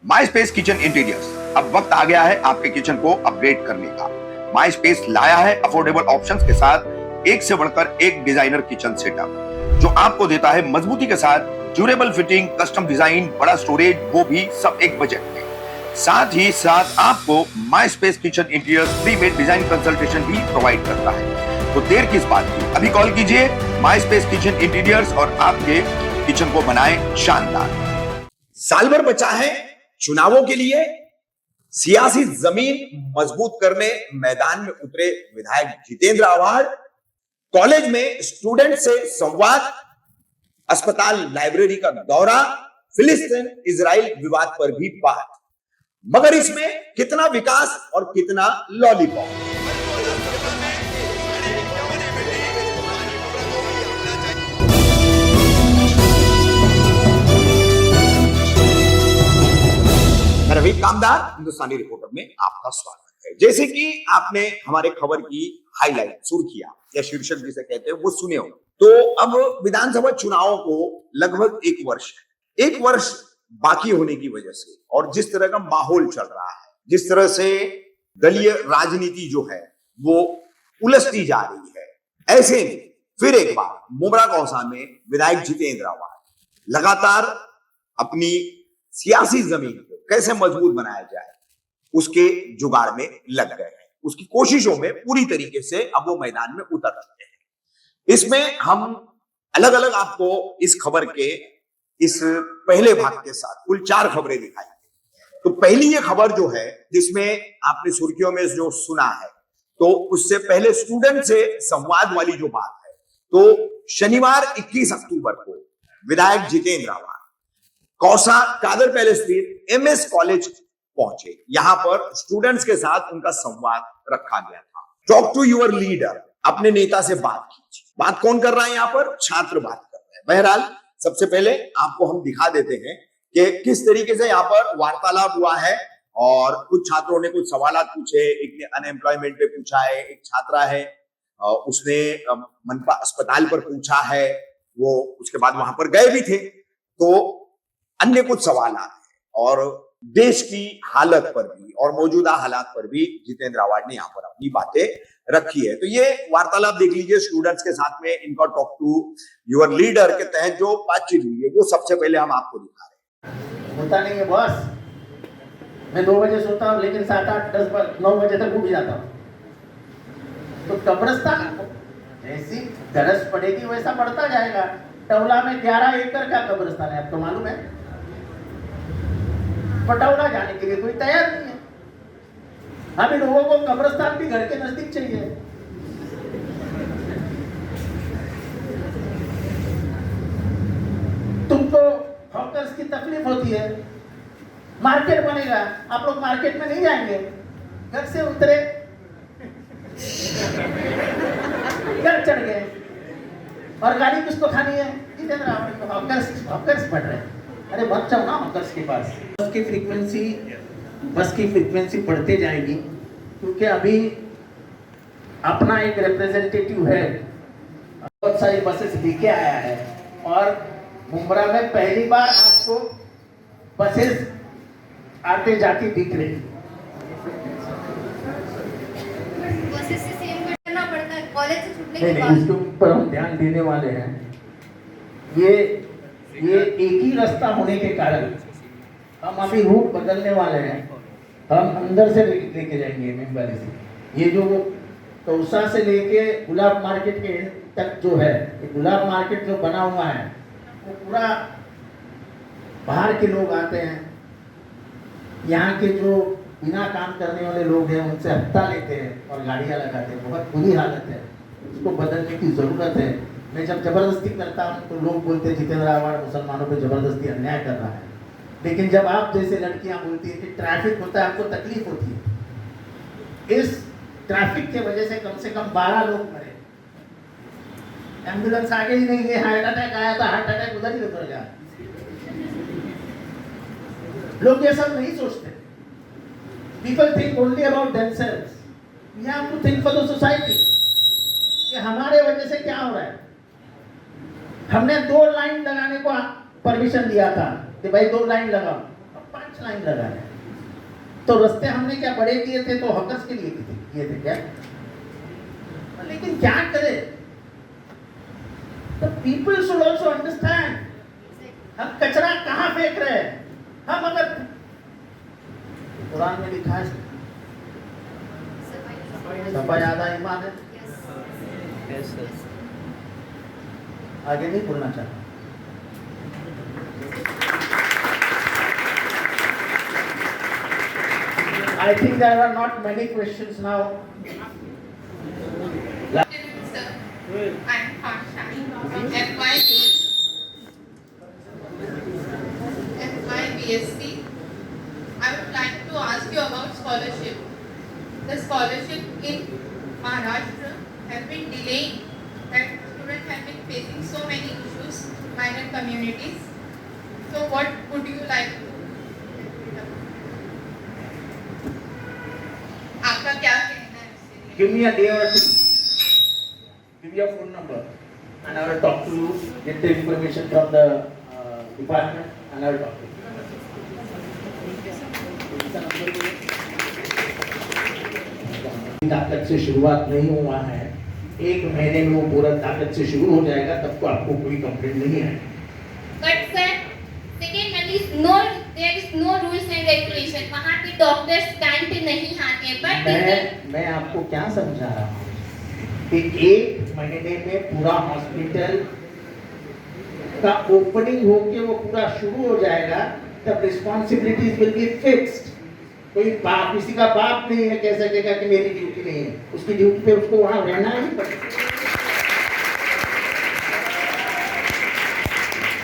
माई space kitchen interiors, अब वक्त आ गया है आपके किचन को अपग्रेड करने का। माई स्पेस लाया है अफोर्डेबल ऑप्शंस के साथ एक से बढ़कर एक डिजाइनर किचन सेटअप जो आपको देता है मजबूती के साथ ड्यूरेबल फिटिंग, कस्टम डिजाइन, बड़ा स्टोरेज, वो भी सब एक बजट में। साथ ही साथ आपको माई स्पेस किचन इंटीरियर्स फ्री में डिजाइन कंसल्टेशन भी प्रोवाइड करता है। तो देर किस बात की, अभी कॉल कीजिए माई स्पेस किचन इंटीरियर्स और आपके किचन को बनाए शानदार। साल भर बचा है चुनावों के लिए। सियासी जमीन मजबूत करने मैदान में उतरे विधायक जितेंद्र आव्हाड। कॉलेज में स्टूडेंट से संवाद, अस्पताल लाइब्रेरी का दौरा, फिलिस्तीन इजराइल विवाद पर भी बात। मगर इसमें कितना विकास और कितना लॉलीपॉप। रवि कामदार, हिंदुस्तानी रिपोर्टर में आपका स्वागत है। जैसे कि आपने हमारे खबर की हाईलाइट, सुर्खियां या शीर्षक जिसे कहते हैं वो सुने हो, तो अब विधानसभा चुनावों को लगभग एक वर्ष बाकी होने की वजह से और जिस तरह का माहौल चल रहा है, जिस तरह से दलीय राजनीति जो है वो उलझती जा रही है, ऐसे में फिर एक बार मुमरा कौसा में विधायक जितेंद्र आव्हाड लगातार अपनी सियासी जमीन को कैसे मजबूत बनाया जाए उसके जुगाड़ में लग गए हैं। उसकी कोशिशों में पूरी तरीके से अब वो मैदान में उतर रहे हैं। इसमें हम अलग अलग आपको इस खबर के इस पहले भाग के साथ कुल 4 खबरें दिखाएंगे। तो पहली ये खबर जो है, जिसमें आपने सुर्खियों में जो सुना है, तो उससे पहले स्टूडेंट से संवाद वाली जो बात है, तो शनिवार 21 अक्टूबर को विधायक जितेंद्र आव्हाड कौसा कादर पैलेस स्थित एमएस कॉलेज पहुंचे। यहां पर स्टूडेंट्स के साथ उनका संवाद रखा गया था। टॉक टू योर लीडर, अपने नेता से बात कीजिए। बात कौन कर रहा है यहां पर? छात्र बात कर रहे हैं। बहरहाल सबसे पहले आपको हम दिखा देते हैं कि किस तरीके से यहां पर वार्तालाप हुआ है और कुछ छात्रों ने कुछ सवाल पूछे। एक ने अनएम्प्लॉयमेंट पे पूछा है, एक छात्रा है उसने मनपा अस्पताल पर पूछा है, वो उसके बाद वहां पर गए भी थे। तो अन्य कुछ सवाल हैं और देश की हालत पर भी और मौजूदा हालात पर भी जितेंद्र आव्हाड ने यहाँ पर अपनी बातें रखी है। तो ये वार्तालाप देख लीजिए स्टूडेंट्स के साथ में। इनका टॉक टू योर लीडर के तहत जो बातचीत हुई है वो सबसे पहले हम आपको दिखा रहे हैं। होता नहीं है बॉस, मैं 2 बजे सोता हूँ लेकिन 7, 8, 10, 9 बजे तक उठ जाता हूँ। तो कब्रिस्तान जैसी दरस पड़ेगी वैसा बढ़ता जाएगा। टवला में 11 एकड़ का कब्रिस्तान है, आपको मालूम है? पटौला जाने के लिए कोई तैयार नहीं है। हम इन लोगों को कब्रिस्तान भी घर के नजदीक चाहिए। तुमको हॉकर्स की तकलीफ होती है, मार्केट बनेगा, आप लोग मार्केट में नहीं जाएंगे, घर से उतरे घर चढ़ गए और गाड़ी किसको खानी है? जितेंद्र आव्हाड को। हॉकर्स बढ़ रहे हैं। अरे मत जाओ ना हॉकर्स के पास। बस की फ्रीक्वेंसी बढ़ते जाएगी क्योंकि अभी अपना एक रिप्रेजेंटेटिव है, बहुत सारी बसेस लेके आया है और मुमरा में पहली बार आपको बसेस आते जाती दिख रही। बसेस से सेम करना पड़ता है कॉलेज से छूटने के नहीं, बाद। इसके ऊपर हम ध्यान देने वाले हैं। ये एक ही रास्ता होने के कारण हम अभी रूट बदलने वाले हैं। हम अंदर से लेके जाएंगे मेंबर से। ये जो तौसा से लेके गुलाब मार्केट के तक जो है, ये गुलाब मार्केट जो बना हुआ है वो पूरा बाहर के लोग आते हैं। यहाँ के जो बिना काम करने वाले लोग हैं उनसे हफ्ता लेते हैं और गाड़ियाँ लगाते हैं। बहुत बुरी हालत है, उसको बदलने की ज़रूरत है। मैं जब जबरदस्ती करता हूँ तो लोग बोलते हैं जितेंद्र आव्हाड मुसलमानों पे जबरदस्ती अन्याय कर रहा है। लेकिन जब आप जैसे लड़कियां बोलती हैं कि ट्रैफिक होता है, आपको तकलीफ होती है। इस ट्रैफिक की वजह से कम 12 लोग मरे। एम्बुलेंस आगे ही नहीं गए, हार्ट अटैक आया था, हार्ट अटैक उधर ही उतर गया। लोग ये सब नहीं सोचते। People think only about themselves. We have to think for the society कि हमारे वजह से क्या हो रहा है। हमने 2 लाइन लगाने को परमिशन दिया था कि भाई 2 लाइन लगाओ, अब 5 5 लाइन लगा रहे हैं। तो रास्ते हमने क्या बड़े किए थे तो हकर्स के लिए किए थे क्या? लेकिन क्या करे? The people should also understand. हम कचरा कहाँ फेंक रहे हैं? हम अगर कुरान में लिखा है सफाई आधा ईमान है, आगे नहीं बोलना चाहता। I think there are not many questions now. Sir, I'm Harsha from FYBSc. I would like to ask you about scholarship. The scholarship in Maharashtra have been delaying, that students have been facing so many issues, minor communities. So what would you like to? आपका क्या कहना है इसके लिए? Give me a day or two. Give me your phone number, and I will talk to you. Get the information from the department, and I will talk to you. ताकत से शुरुआत नहीं हुआ है, 1 महीने में वो पूरा ताकत से शुरू हो जाएगा, तब तो आपको कोई कंप्लेंट नहीं है। But sir, second one is there is no rules and regulation. वहाँ पे डॉक्टर्स टाइम पे नहीं आते हैं। But मैं आपको क्या समझा रहा हूँ कि 1 महीने में पूरा हॉस्पिटल का ओपनिंग होके वो पूरा शुरू हो जाएगा, तब रिस्पॉन्सिबिलिटीज विल बी फिक्स्ड। कोई बाप, किसी का बाप नहीं है कह सकेगा कि मेरी ड्यूटी नहीं है, उसकी ड्यूटी पे उसको वहां रहना ही पड़ेगा।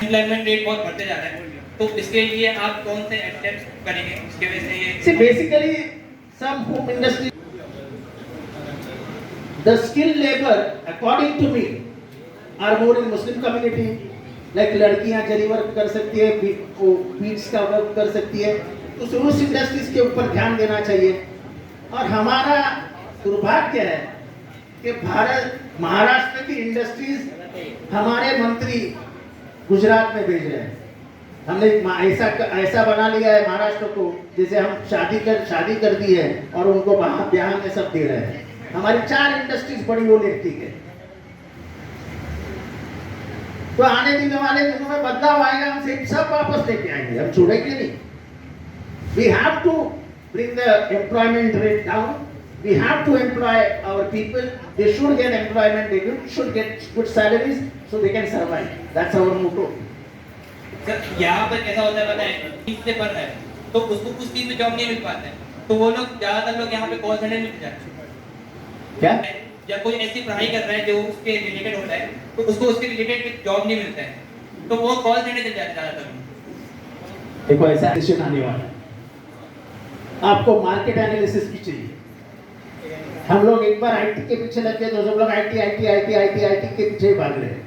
एम्प्लॉयमेंट रेट बहुत बढ़ते जा रहा है, तो इसके लिए आप कौन से स्टेप्स करेंगे? इसके वजह से ये basically some home industry, the skill labour according to me are more in Muslim community. Like लड़कियां जरी वर्क कर सकती है, बीट्स का वर्क कर सकती है, तो उस इंडस्ट्रीज के ऊपर ध्यान देना चाहिए। और हमारा दुर्भाग्य है कि महाराष्ट्र की इंडस्ट्रीज हमारे मंत्री गुजरात में भेज रहे हैं। हमने ऐसा बना लिया है महाराष्ट्र को, जैसे हम शादी कर दी है और उनको ब्याह में सब दे रहे हैं। हमारी 4 इंडस्ट्रीज बड़ी वो लेती है, तो आने वाले दिनों में बदलाव आएगा, हम सब वापस लेके आएंगे, हम छोड़ेंगे नहीं। We have to bring the employment rate down. We have to employ our people. They should get employment. They should get good salaries so they can survive. That's our motto. Sir यहाँ पर कैसा होता है पता है, 30 से पढ़ रहा है तो उसको कुछ चीज में जॉब नहीं मिल पाता है, तो वो लोग ज्यादातर लोग यहाँ पे कॉल सेंटर में जाते हैं। क्या? या कोई ऐसी पढ़ाई कर रहा है जो उसके रिलेटेड होता है, तो उसको उसके रिलेटेड जॉब नहीं मिलता है, तो वो कॉल सेंटर चल जाते हैं ज्यादातर। देखो ऐसा क्वेश्चन आने वाला है, आपको मार्केट एनालिसिस की चाहिए। हम लोग एक बार आईटी के पीछे लग गए तो सब लोग आईटी के पीछे भाग रहे हैं।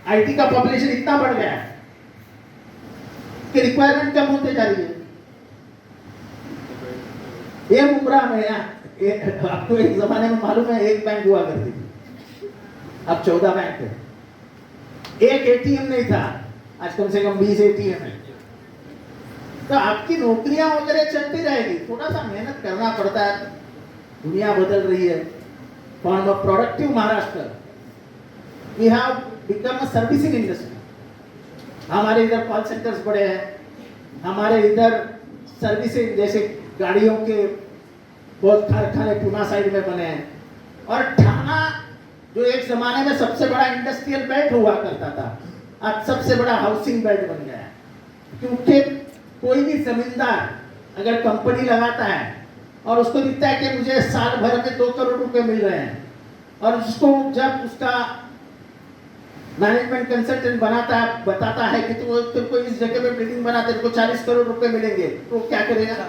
आईटी का पॉपुलेशन इतना बढ़ गया है कि रिक्वायरमेंट कम होते जा रही है। ये मुमरा में आपको एक जमाने में मालूम है, 1 बैंक हुआ करती थी, अब 14 बैंक है। 1 एटीएम नहीं था, आज कम से कम 20 एटीएम है। तो आपकी नौकरियां वगैरह चलती रहेगी, थोड़ा सा मेहनत करना पड़ता है। दुनिया बदल रही है। For a productive Maharashtra we have become a servicing industry. हमारे इधर कॉल सेंटर्स बड़े हैं, हमारे इधर सर्विसिंग जैसे गाड़ियों के बहुत कारखाने पूना साइड में बने हैं। और ठाना जो एक जमाने में सबसे बड़ा इंडस्ट्रियल बेल्ट हुआ करता था, आज सबसे बड़ा हाउसिंग बेल्ट बन गया है। क्योंकि कोई भी जमींदार अगर कंपनी लगाता है और उसको दिखता है कि मुझे साल भर में 2 करोड़ रुपए मिल रहे हैं, और उसको जब उसका मैनेजमेंट कंसल्टेंट बताता है कि तेरे को इस जगह पे बिल्डिंग बना, तेरे को 40 करोड़ रुपए मिलेंगे, तो क्या करेगा?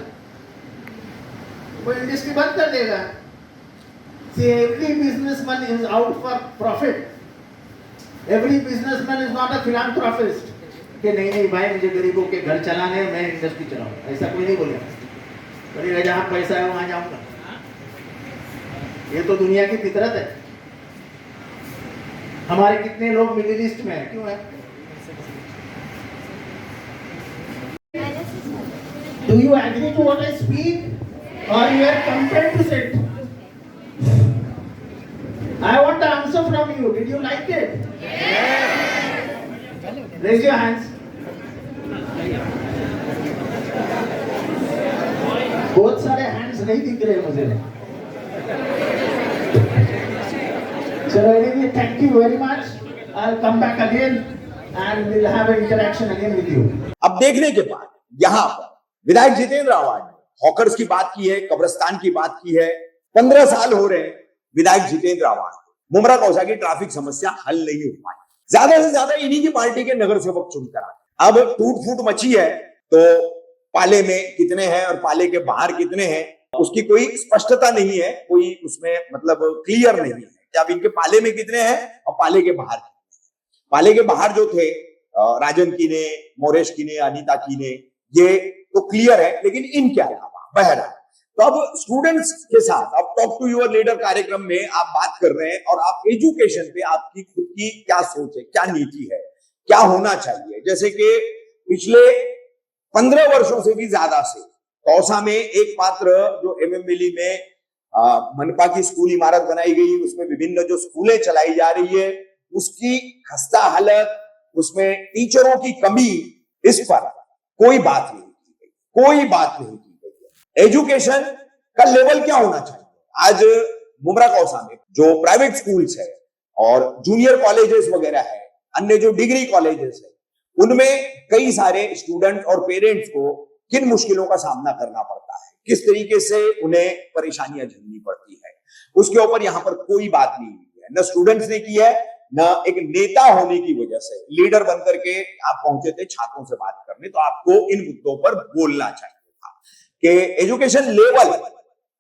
वो इंडस्ट्री बंद कर देगा। See, every businessman is out for profit. Every businessman is not a philanthropist. कि नहीं भाई मुझे गरीबों के घर चलाने हैं, मैं इंडस्ट्री चलाऊंगा, ऐसा कोई नहीं बोलेगा। बोलेगा जहाँ पैसा है वहां जाऊंगा। ये तो दुनिया की फितरत है। हमारे कितने लोग मिडिल ईस्ट में है, क्यों है? Do you agree to what I speak? Or you are content to sit? I want the answer from you. Did you like it? Yes. Raise your hands. बहुत सारे hands नहीं दिख रहे मुझे. चलो anyway, thank you very much. I'll come back again and we'll have an interaction again with you. अब देखने के बाद यहाँ पर विधायक जितेंद्र आव्हाड ने हॉकर्स की बात की है, कब्रिस्तान की बात की है। 15 साल हो रहे हैं विधायक जितेंद्र आव्हाड को मुमरा कौसा की ट्रैफिक समस्या हल नहीं हो पाई। ज्यादा से ज्यादा इन्हीं की पार्टी के नगर सेवक चुनकर आए। अब टूट फूट मची है तो पाले में कितने हैं और पाले के बाहर कितने हैं उसकी कोई स्पष्टता नहीं है, कोई उसमें मतलब क्लियर नहीं है कि अब इनके पाले में कितने हैं और पाले के बाहर कितने हैं। पाले के बाहर जो थे राजन की ने, मोरेश की ने, अनीता की ने, ये तो क्लियर है, लेकिन इनके अलावा बहरहाल तो अब स्टूडेंट्स के साथ अब टॉक टू योर लीडर कार्यक्रम में आप बात कर रहे हैं और आप एजुकेशन पे आपकी खुद की क्या सोच है, क्या नीति है, क्या होना चाहिए। जैसे कि पिछले 15 वर्षों से भी ज्यादा से कौसा में एक पात्र जो एमएमएलई में मनपा की स्कूल इमारत बनाई गई, उसमें विभिन्न जो स्कूलें चलाई जा रही है, उसकी खस्ता हालत, उसमें टीचरों की कमी, इस पर कोई बात नहीं की गई, कोई बात नहीं की गई। एजुकेशन का लेवल क्या होना चाहिए? आज मुमरा कौसा में जो प्राइवेट स्कूल्स है और जूनियर कॉलेजेस वगैरह है, अन्य जो डिग्री कॉलेजेस है, उनमें कई सारे स्टूडेंट और पेरेंट्स को किन मुश्किलों का सामना करना पड़ता है, किस तरीके से उन्हें परेशानियां झेलनी पड़ती है, उसके ऊपर यहां पर कोई बात नहीं हुई है। न स्टूडेंट्स ने की है, न एक नेता होने की वजह से लीडर बनकर के आप पहुंचे थे छात्रों से बात करने, तो आपको इन मुद्दों पर बोलना चाहिए था कि एजुकेशन लेवल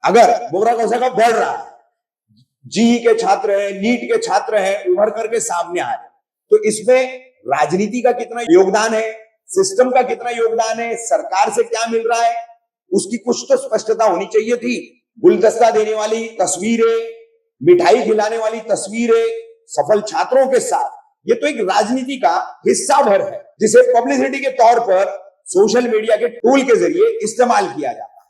अगर मुमरा कौसा का बढ़ रहा है, जीई के छात्र हैं, नीट के छात्र हैं, उभर करके सामने आ रहे, तो इसमें राजनीति का कितना योगदान है, सिस्टम का कितना योगदान है, सरकार से क्या मिल रहा है, उसकी कुछ तो स्पष्टता होनी चाहिए थी। गुलदस्ता देने वाली तस्वीरें, मिठाई खिलाने वाली तस्वीरें सफल छात्रों के साथ, ये तो एक राजनीति का हिस्सा भर है जिसे पब्लिसिटी के तौर पर सोशल मीडिया के टूल के जरिए इस्तेमाल किया जाता है।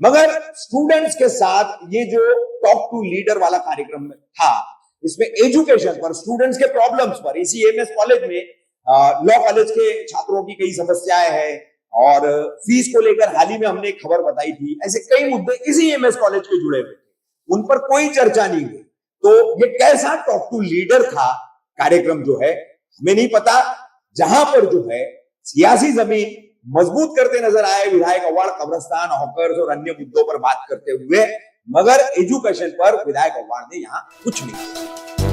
मगर स्टूडेंट्स के साथ ये जो टॉक टू लीडर वाला कार्यक्रम था, इसमें एजुकेशन पर, स्टूडेंट्स के प्रॉब्लम्स पर, इसी एमएस कॉलेज में लॉ कॉलेज के छात्रों की कई समस्याएं हैं और फीस को लेकर हाल ही में हमने एक खबर बताई थी, ऐसे कई मुद्दे इसी एमएस कॉलेज के जुड़े हुए थे, उन पर कोई चर्चा नहीं हुई। तो ये कैसा टॉक टू लीडर था कार्यक्रम जो है, हमें नहीं पता। जहां पर जो है सियासी जमीन मजबूत करते नजर आए विधायक आव्हाड कब्रिस्तान, हॉकर्स और अन्य मुद्दों पर बात करते हुए, मगर एजुकेशन पर विधायक आव्हाड ने यहां कुछ नहीं किया।